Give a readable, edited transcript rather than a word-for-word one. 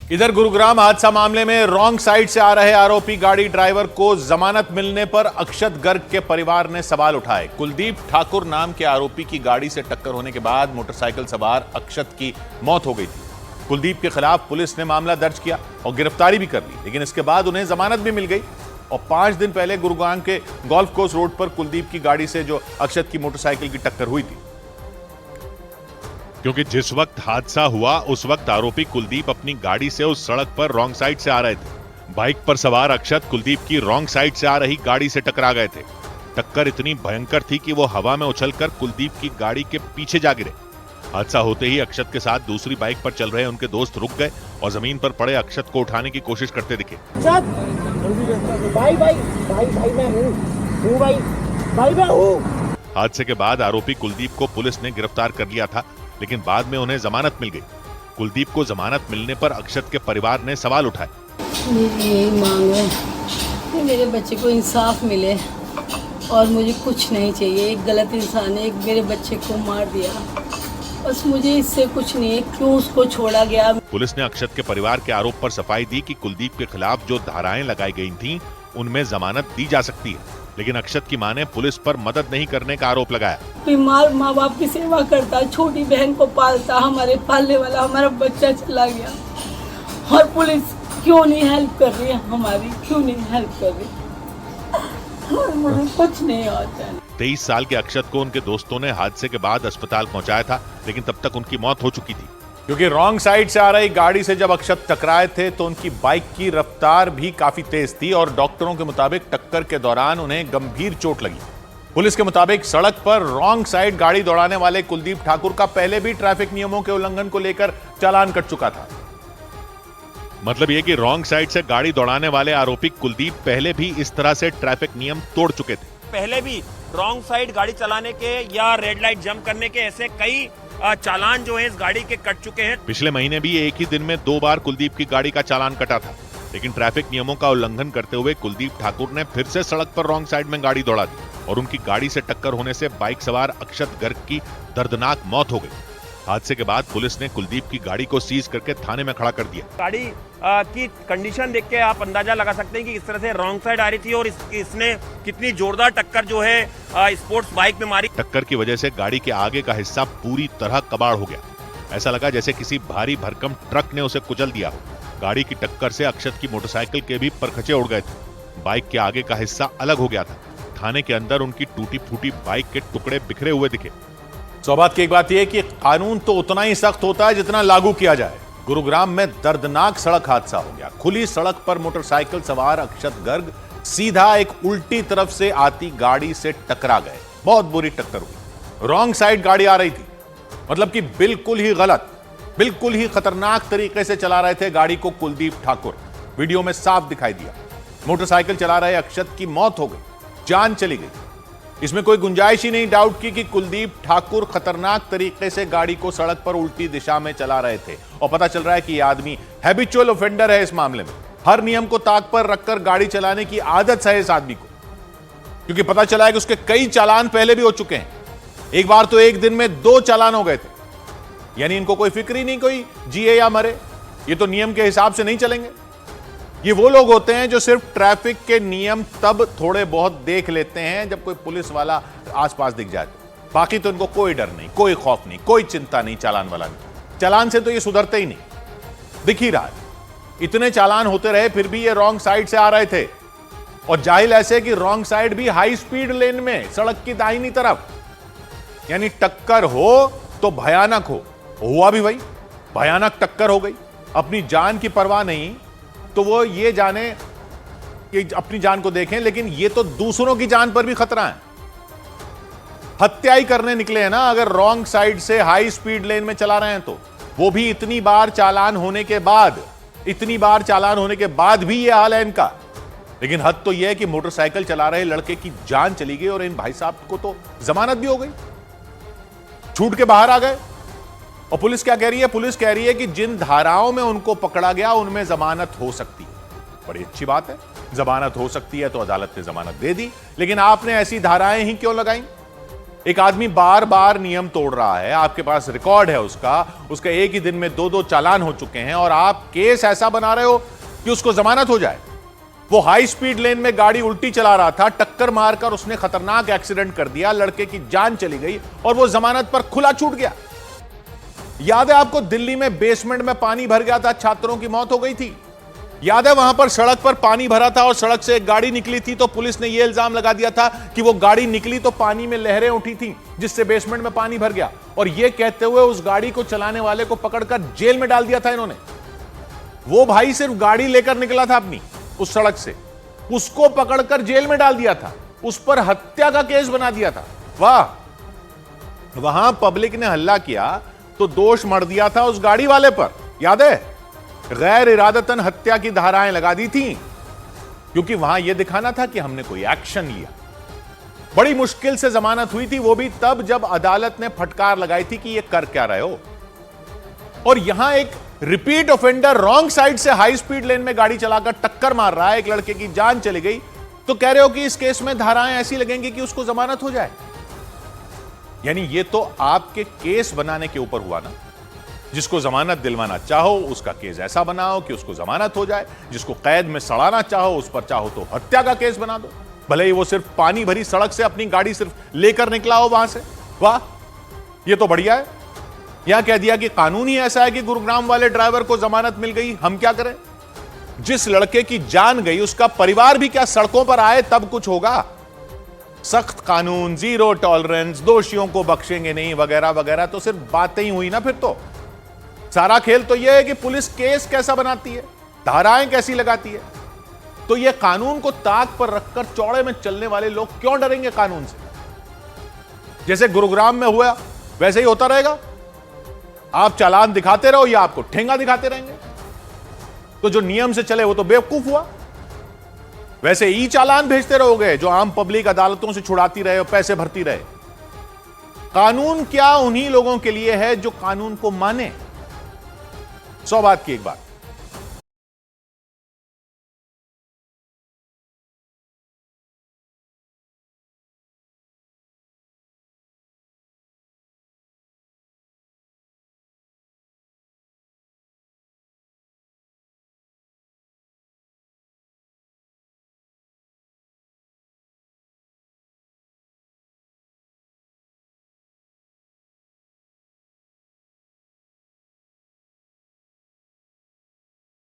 इधर गुरुग्राम हादसा मामले में रॉन्ग साइड से आ रहे आरोपी गाड़ी ड्राइवर को जमानत मिलने पर अक्षत गर्ग के परिवार ने सवाल उठाए। कुलदीप ठाकुर नाम के आरोपी की गाड़ी से टक्कर होने के बाद मोटरसाइकिल सवार अक्षत की मौत हो गई थी। कुलदीप के खिलाफ पुलिस ने मामला दर्ज किया और गिरफ्तारी भी कर ली, लेकिन इसके बाद उन्हें जमानत भी मिल गई। और 5 दिन पहले गुरुग्राम के गोल्फ कोर्स रोड पर कुलदीप की गाड़ी से जो अक्षत की मोटरसाइकिल की टक्कर हुई थी, क्योंकि जिस वक्त हादसा हुआ उस वक्त आरोपी कुलदीप अपनी गाड़ी से उस सड़क पर रॉन्ग साइड से आ रहे थे। बाइक पर सवार अक्षत कुलदीप की रॉन्ग साइड से आ रही गाड़ी से टकरा गए थे। टक्कर इतनी भयंकर थी कि वो हवा में उछलकर कुलदीप की गाड़ी के पीछे जा गिरे। हादसा होते ही अक्षत के साथ दूसरी बाइक पर चल रहे उनके दोस्त रुक गए और जमीन पर पड़े अक्षत को उठाने की कोशिश करते दिखे। हादसे के बाद आरोपी कुलदीप को पुलिस ने गिरफ्तार कर लिया था, लेकिन बाद में उन्हें जमानत मिल गई। कुलदीप को जमानत मिलने पर अक्षत के परिवार ने सवाल उठाए। मेरी यही मांग है कि मेरे बच्चे को इंसाफ मिले और मुझे कुछ नहीं चाहिए। एक गलत इंसान ने एक मेरे बच्चे को मार दिया, बस मुझे इससे कुछ नहीं है। क्यों उसको छोड़ा गया? पुलिस ने अक्षत के परिवार के आरोप पर सफाई दी कि कुलदीप के खिलाफ जो धाराएं लगाई गई थीं, उनमें जमानत दी जा सकती है, लेकिन अक्षत की मां ने पुलिस पर मदद नहीं करने का आरोप लगाया। बीमार माँ बाप की सेवा करता, छोटी बहन को पालता, हमारे पालने वाला हमारा बच्चा चला गया और पुलिस क्यों नहीं हेल्प कर रही है हमारी? क्यों नहीं हेल्प कर रही? मुझे कुछ नहीं आता है। 23 साल के अक्षत को उनके दोस्तों ने हादसे के बाद अस्पताल पहुंचाया था, लेकिन तब तक उनकी मौत हो चुकी थी। क्योंकि रॉन्ग साइड से आ रही गाड़ी से जब अक्षत टकराए थे तो उनकी बाइक की रफ्तार भी काफी तेज थी और डॉक्टरों के मुताबिक टक्कर के दौरान उन्हें गंभीर चोट लगी। पुलिस के मुताबिक सड़क पर रॉन्ग साइड गाड़ी दौड़ाने वाले कुलदीप ठाकुर का पहले भी ट्रैफिक नियमों के उल्लंघन को लेकर चालान कट चुका था। मतलब ये कि रॉन्ग साइड से गाड़ी दौड़ाने वाले आरोपी कुलदीप पहले भी इस तरह से ट्रैफिक नियम तोड़ चुके थे। पहले भी रॉन्ग साइड गाड़ी चलाने के या रेड लाइट जंप करने के ऐसे कई चालान जो है इस गाड़ी के कट चुके हैं। पिछले महीने भी एक ही दिन में 2 बार कुलदीप की गाड़ी का चालान कटा था, लेकिन ट्रैफिक नियमों का उल्लंघन करते हुए कुलदीप ठाकुर ने फिर से सड़क पर रॉन्ग साइड में गाड़ी दौड़ा दी और उनकी गाड़ी से टक्कर होने से बाइक सवार अक्षत गर्ग की दर्दनाक मौत हो गई। हादसे के बाद पुलिस ने कुलदीप की गाड़ी को सीज करके थाने में खड़ा कर दिया। गाड़ी की कंडीशन देख के आप अंदाजा लगा सकते हैं कि इस तरह से रॉन्ग साइड आ रही थी और इसने कितनी जोरदार टक्कर जो है स्पोर्ट्स बाइक में मारी। टक्कर की वजह से गाड़ी के आगे का हिस्सा पूरी तरह कबाड़ हो गया। ऐसा लगा जैसे किसी भारी भरकम ट्रक ने उसे कुचल दिया हो। गाड़ी की टक्कर से अक्षत की मोटरसाइकिल के भी परखचे उड़ गए थे। बाइक के आगे का हिस्सा अलग हो गया था। थाने के अंदर उनकी टूटी फूटी बाइक के टुकड़े बिखरे हुए दिखे। सौभाग्य की एक बात यह कि कानून तो उतना ही सख्त होता है जितना लागू किया जाए। गुरुग्राम में दर्दनाक सड़क हादसा हो गया। खुली सड़क पर मोटरसाइकिल सवार अक्षत गर्ग सीधा एक उल्टी तरफ से आती गाड़ी से टकरा गए। बहुत बुरी टक्कर हुई। रॉन्ग साइड गाड़ी आ रही थी, मतलब कि बिल्कुल ही गलत, बिल्कुल ही खतरनाक तरीके से चला रहे थे गाड़ी को कुलदीप ठाकुर। वीडियो में साफ दिखाई दिया। मोटरसाइकिल चला रहे अक्षत की मौत हो गई, जान चली गई। इसमें कोई गुंजाइश ही नहीं डाउट की कि कुलदीप ठाकुर खतरनाक तरीके से गाड़ी को सड़क पर उल्टी दिशा में चला रहे थे। और पता चल रहा है कि यह आदमी हैबिचुअल ऑफेंडर है। इस मामले में हर नियम को ताक पर रखकर गाड़ी चलाने की आदत है इस आदमी को, क्योंकि पता चला है कि उसके कई चालान पहले भी हो चुके हैं। एक बार तो एक दिन में 2 चालान हो गए थे। यानी इनको कोई फिक्र ही नहीं, कोई जिए या मरे, ये तो नियम के हिसाब से नहीं चलेंगे। ये वो लोग होते हैं जो सिर्फ ट्रैफिक के नियम तब थोड़े बहुत देख लेते हैं जब कोई पुलिस वाला आसपास दिख जाए। बाकी तो इनको कोई डर नहीं, कोई खौफ नहीं, कोई चिंता नहीं चालान वाला नहीं। चालान से तो ये सुधरते ही नहीं। दिख ही रहा है, इतने चालान होते रहे फिर भी ये रॉन्ग साइड से आ रहे थे। और जाहिल ऐसे कि रॉन्ग साइड भी हाई स्पीड लेन में, सड़क की दाहिनी तरफ। यानी टक्कर हो तो भयानक हो। हुआ भी वही, भयानक टक्कर हो गई। अपनी जान की परवाह नहीं तो वो ये जाने कि अपनी जान को देखें, लेकिन ये तो दूसरों की जान पर भी खतरा है। हत्या ही करने निकले हैं ना अगर रॉन्ग साइड से हाई स्पीड लेन में चला रहे हैं तो। वो भी इतनी बार चालान होने के बाद, इतनी बार चालान होने के बाद भी ये हाल है इनका। लेकिन हद तो यह है कि मोटरसाइकिल चला रहे लड़के की जान चली गई और इन भाई साहब को तो जमानत भी हो गई, छूट के बाहर आ गए। और पुलिस क्या कह रही है? पुलिस कह रही है कि जिन धाराओं में उनको पकड़ा गया उनमें जमानत हो सकती है। बड़ी अच्छी बात है, जमानत हो सकती है तो अदालत ने जमानत दे दी। लेकिन आपने ऐसी धाराएं ही क्यों लगाई? एक आदमी बार बार नियम तोड़ रहा है, आपके पास रिकॉर्ड है उसका एक ही दिन में 2-2 चालान हो चुके हैं और आप केस ऐसा बना रहे हो कि उसको जमानत हो जाए। वो हाई स्पीड लेन में गाड़ी उल्टी चला रहा था, टक्कर मारकर उसने खतरनाक एक्सीडेंट कर दिया, लड़के की जान चली गई और वो जमानत पर खुला छूट गया। याद है आपको, दिल्ली में बेसमेंट में पानी भर गया था, छात्रों की मौत हो गई थी। याद है वहां पर सड़क पर पानी भरा था और सड़क से एक गाड़ी निकली थी, तो पुलिस ने यह इल्जाम लगा दिया था कि वो गाड़ी निकली तो पानी में लहरें उठी थी जिससे बेसमेंट में पानी भर गया, और यह कहते हुए उस गाड़ी को चलाने वाले को पकड़कर जेल में डाल दिया था इन्होंने। वो भाई सिर्फ गाड़ी लेकर निकला था अपनी उस सड़क से, उसको पकड़कर जेल में डाल दिया था, उस पर हत्या का केस बना दिया था। वाह, वहां पब्लिक ने हल्ला किया तो दोष मढ़ दिया था उस गाड़ी वाले पर, याद है, गैर इरादतन हत्या की धाराएं लगा दी थी, क्योंकि वहां यह दिखाना था कि हमने कोई एक्शन लिया। बड़ी मुश्किल से जमानत हुई थी, वो भी तब जब अदालत ने फटकार लगाई थी कि ये कर क्या रहे हो। और यहां एक रिपीट ऑफेंडर रॉन्ग साइड से हाई स्पीड लेन में गाड़ी चलाकर टक्कर मार रहा है, एक लड़के की जान चली गई, तो कह रहे हो कि इस केस में धाराएं ऐसी लगेंगी कि उसको जमानत हो जाए। यानी ये तो आपके केस बनाने के ऊपर हुआ ना। जिसको जमानत दिलवाना चाहो उसका केस ऐसा बनाओ कि उसको जमानत हो जाए, जिसको कैद में सड़ाना चाहो उस पर चाहो तो हत्या का केस बना दो, भले ही वो सिर्फ पानी भरी सड़क से अपनी गाड़ी सिर्फ लेकर निकला हो वहां से। वाह, ये तो बढ़िया है। यहां कह दिया कि कानून ही ऐसा है कि गुरुग्राम वाले ड्राइवर को जमानत मिल गई, हम क्या करें। जिस लड़के की जान गई उसका परिवार भी क्या सड़कों पर आए तब कुछ होगा। सख्त कानून, जीरो टॉलरेंस, दोषियों को बख्शेंगे नहीं वगैरह वगैरह, तो सिर्फ बातें ही हुई ना। फिर तो सारा खेल तो यह है कि पुलिस केस कैसा बनाती है, धाराएं कैसी लगाती है। तो यह कानून को ताक पर रखकर चौड़े में चलने वाले लोग क्यों डरेंगे कानून से। जैसे गुरुग्राम में हुआ वैसे ही होता रहेगा। आप चालान दिखाते रहो या आपको ठेंगा दिखाते रहेंगे। तो जो नियम से चले वो तो बेवकूफ हुआ। वैसे ई चालान भेजते रहोगे जो आम पब्लिक अदालतों से छुड़ाती रहे और पैसे भरती रहे। कानून क्या उन्हीं लोगों के लिए है जो कानून को माने। 100 बात की एक बात,